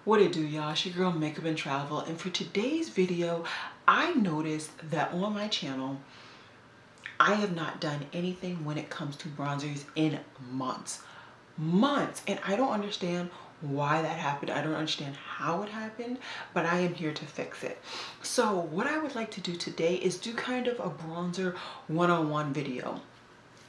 What it do, y'all? It's your girl Makeup and Travel, and for today's video I noticed that on my channel I have not done anything when it comes to bronzers in months, and I don't understand why that happened. I don't understand how it happened, but I am here to fix it. So what I would like to do today is do kind of a bronzer one-on-one video.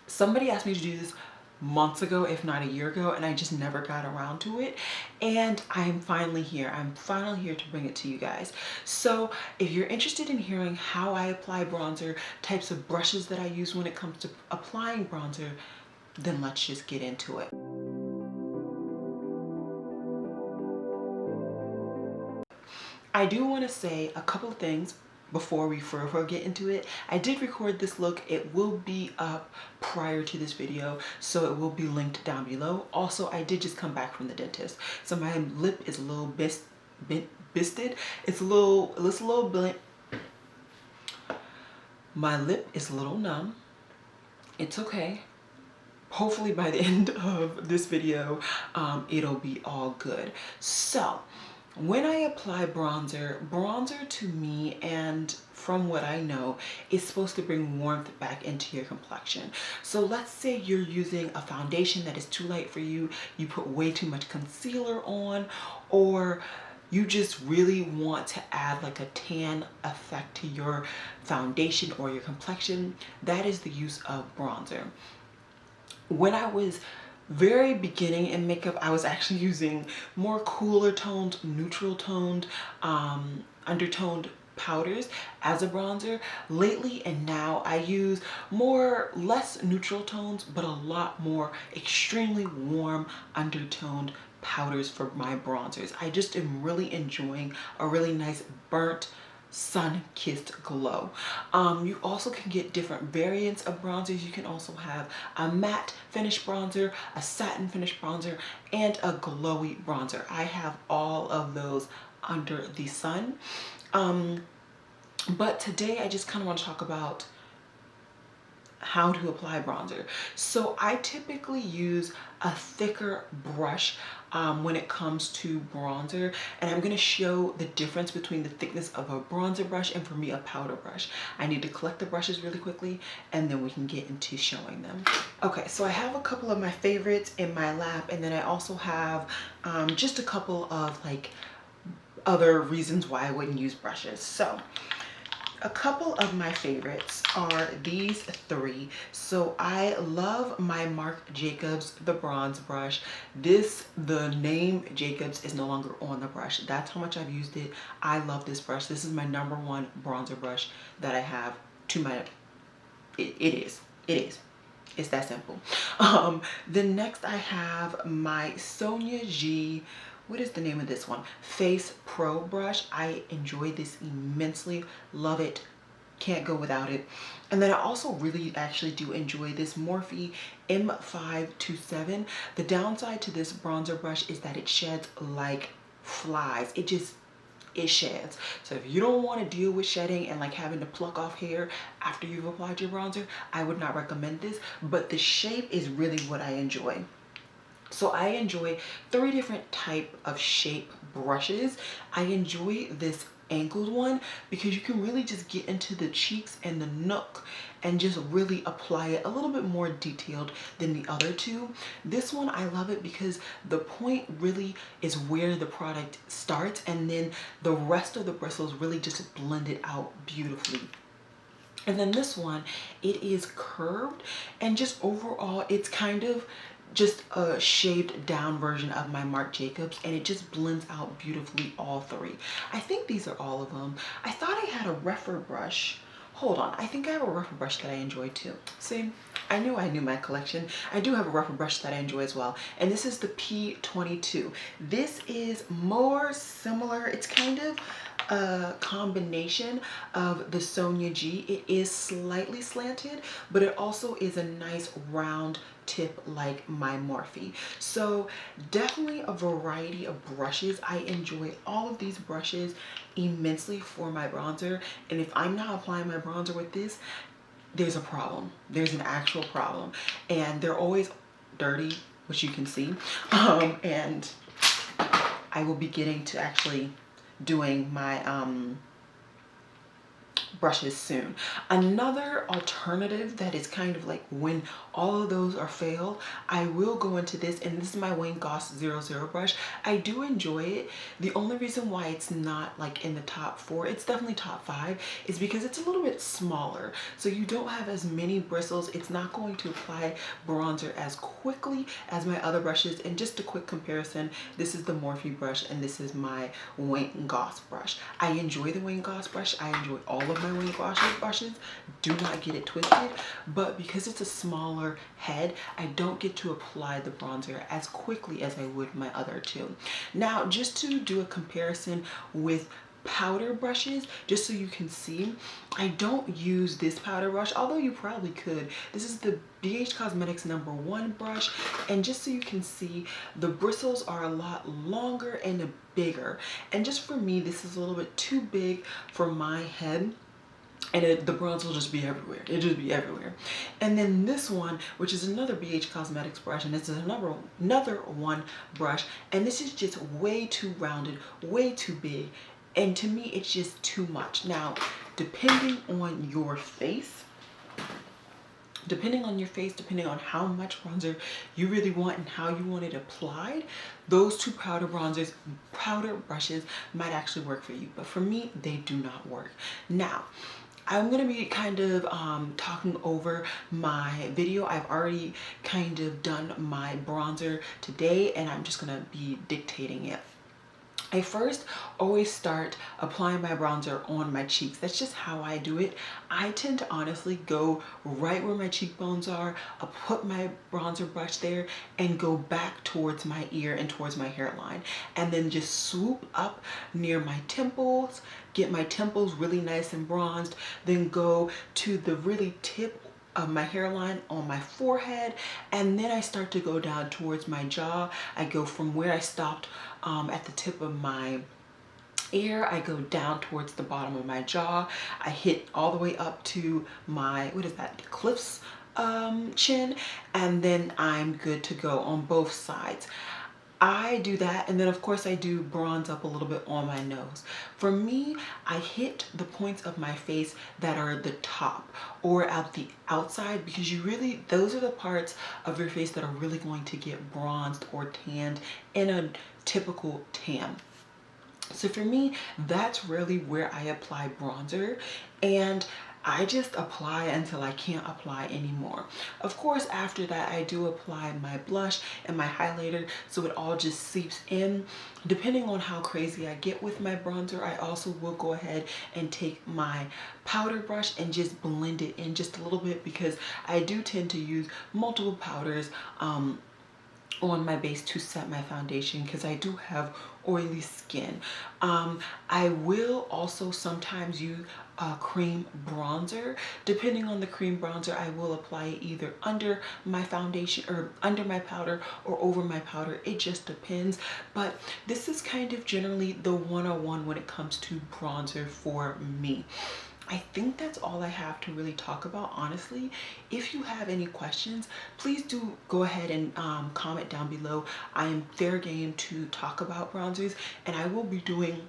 Somebody asked me to do this months ago, if not a year ago, and I just never got around to it, and I'm finally here. I'm finally here to bring it to you guys. So if you're interested in hearing how I apply bronzer, types of brushes that I use when it comes to applying bronzer, then let's just get into it. I do want to say a couple of things before we further get into it. I did record this look. It will be up prior to this video, so it will be linked down below. Also, I did just come back from the dentist, so my lip is a little bisted. It's a little blunt. My lip is a little numb. It's okay. Hopefully by the end of this video, it'll be all good. So when I apply bronzer to me, and from what I know, is supposed to bring warmth back into your complexion. So let's say you're using a foundation that is too light for you, you put way too much concealer on, or you just really want to add like a tan effect to your foundation or your complexion, that is the use of bronzer. When I was very beginning in makeup, I was actually using more cooler toned, neutral toned, undertoned powders as a bronzer. Lately and now I use less neutral tones, but a lot more extremely warm undertoned powders for my bronzers. I just am really enjoying a really nice burnt, sun-kissed glow. You also can get different variants of bronzers. You can also have a matte finish bronzer, a satin finish bronzer, and a glowy bronzer. I have all of those under the sun. But today I just kind of want to talk about how to apply bronzer. So I typically use a thicker brush when it comes to bronzer, and I'm going to show the difference between the thickness of a bronzer brush and, for me, a powder brush. I need to collect the brushes really quickly and then we can get into showing them. Okay, so I have a couple of my favorites in my lap, and then I also have just a couple of like other reasons why I wouldn't use brushes. So a couple of my favorites are these three. So I love my Marc Jacobs, the bronze brush. The name Jacobs is no longer on the brush. That's how much I've used it. I love this brush. This is my #1 bronzer brush that I have to my, it is. It's that simple. Then next I have my Sonia G, what is the name of this one? Face Pro brush. I enjoy this immensely. Love it. Can't go without it. And then I also really actually do enjoy this Morphe M527. The downside to this bronzer brush is that it sheds like flies. It sheds. So if you don't want to deal with shedding and like having to pluck off hair after you've applied your bronzer, I would not recommend this, but the shape is really what I enjoy. So I enjoy 3 different type of shape brushes. I enjoy this angled one because you can really just get into the cheeks and the nook and just really apply it a little bit more detailed than the other two. This one, I love it because the point really is where the product starts, and then the rest of the bristles really just blend it out beautifully. And then this one, it is curved, and just overall it's kind of just a shaved down version of my Marc Jacobs, and it just blends out beautifully, all 3. I think these are all of them. I thought I had a rougher brush. Hold on, I think I have a rougher brush that I enjoy too. See, I knew my collection. I do have a rougher brush that I enjoy as well, and this is the P22. This is more similar. It's kind of a combination of the Sonia G. It is slightly slanted, but it also is a nice round tip like my Morphe. So definitely a variety of brushes. I enjoy all of these brushes immensely for my bronzer, and if I'm not applying my bronzer with this, there's a problem. There's an actual problem, and they're always dirty, which you can see, and I will be getting to actually doing my brushes soon. Another alternative that is kind of like when all of those are failed, I will go into this, and this is my Wayne Goss 00 brush. I do enjoy it. The only reason why it's not like in the top 4, it's definitely top 5, is because it's a little bit smaller. So you don't have as many bristles. It's not going to apply bronzer as quickly as my other brushes. And just a quick comparison, this is the Morphe brush and this is my Wayne Goss brush. I enjoy the Wayne Goss brush. I enjoy all of my Wayne Goss brushes. Do not get it twisted, but because it's a smaller head, I don't get to apply the bronzer as quickly as I would my other two. Now, just to do a comparison with powder brushes, just so you can see, I don't use this powder brush, although you probably could. This is the BH Cosmetics #1 brush, and just so you can see, the bristles are a lot longer and bigger, and just for me, this is a little bit too big for my head. And the bronze will just be everywhere. It'll just be everywhere. And then this one, which is another BH Cosmetics brush, and this is another one brush, and this is just way too rounded, way too big. And to me, it's just too much. Now, depending on your face, depending on how much bronzer you really want and how you want it applied, those two powder brushes might actually work for you. But for me, they do not work. Now, I'm going to be kind of talking over my video. I've already kind of done my bronzer today, and I'm just going to be dictating it. I first always start applying my bronzer on my cheeks. That's just how I do it. I tend to honestly go right where my cheekbones are. I'll put my bronzer brush there and go back towards my ear and towards my hairline, and then just swoop up near my temples, get my temples really nice and bronzed, then go to the really tip of my hairline on my forehead, and then I start to go down towards my jaw. I go from where I stopped at the tip of my ear, I go down towards the bottom of my jaw. I hit all the way up to my, what is that, Cliff's chin, and then I'm good to go on both sides. I do that, and then of course I do bronze up a little bit on my nose. For me, I hit the points of my face that are the top or at the outside, because those are the parts of your face that are really going to get bronzed or tanned in a typical tan. So for me, that's really where I apply bronzer, and I just apply until I can't apply anymore. Of course, after that, I do apply my blush and my highlighter so it all just seeps in. Depending on how crazy I get with my bronzer, I also will go ahead and take my powder brush and just blend it in just a little bit, because I do tend to use multiple powders on my base to set my foundation, because I do have oily skin. I will also sometimes use cream bronzer. Depending on the cream bronzer, I will apply it either under my foundation or under my powder or over my powder. It just depends. But this is kind of generally the 101 when it comes to bronzer for me. I think that's all I have to really talk about, honestly. If you have any questions, please do go ahead and comment down below. I am fair game to talk about bronzers, and I will be doing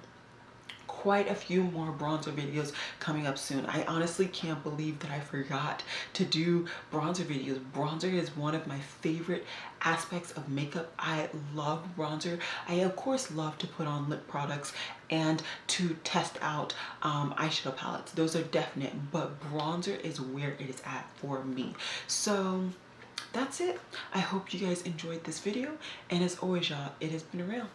quite a few more bronzer videos coming up soon. I honestly can't believe that I forgot to do bronzer videos. Bronzer is one of my favorite aspects of makeup. I love bronzer. I of course love to put on lip products and to test out eyeshadow palettes. Those are definite, but bronzer is where it is at for me. So that's it. I hope you guys enjoyed this video, and as always, y'all, it has been real.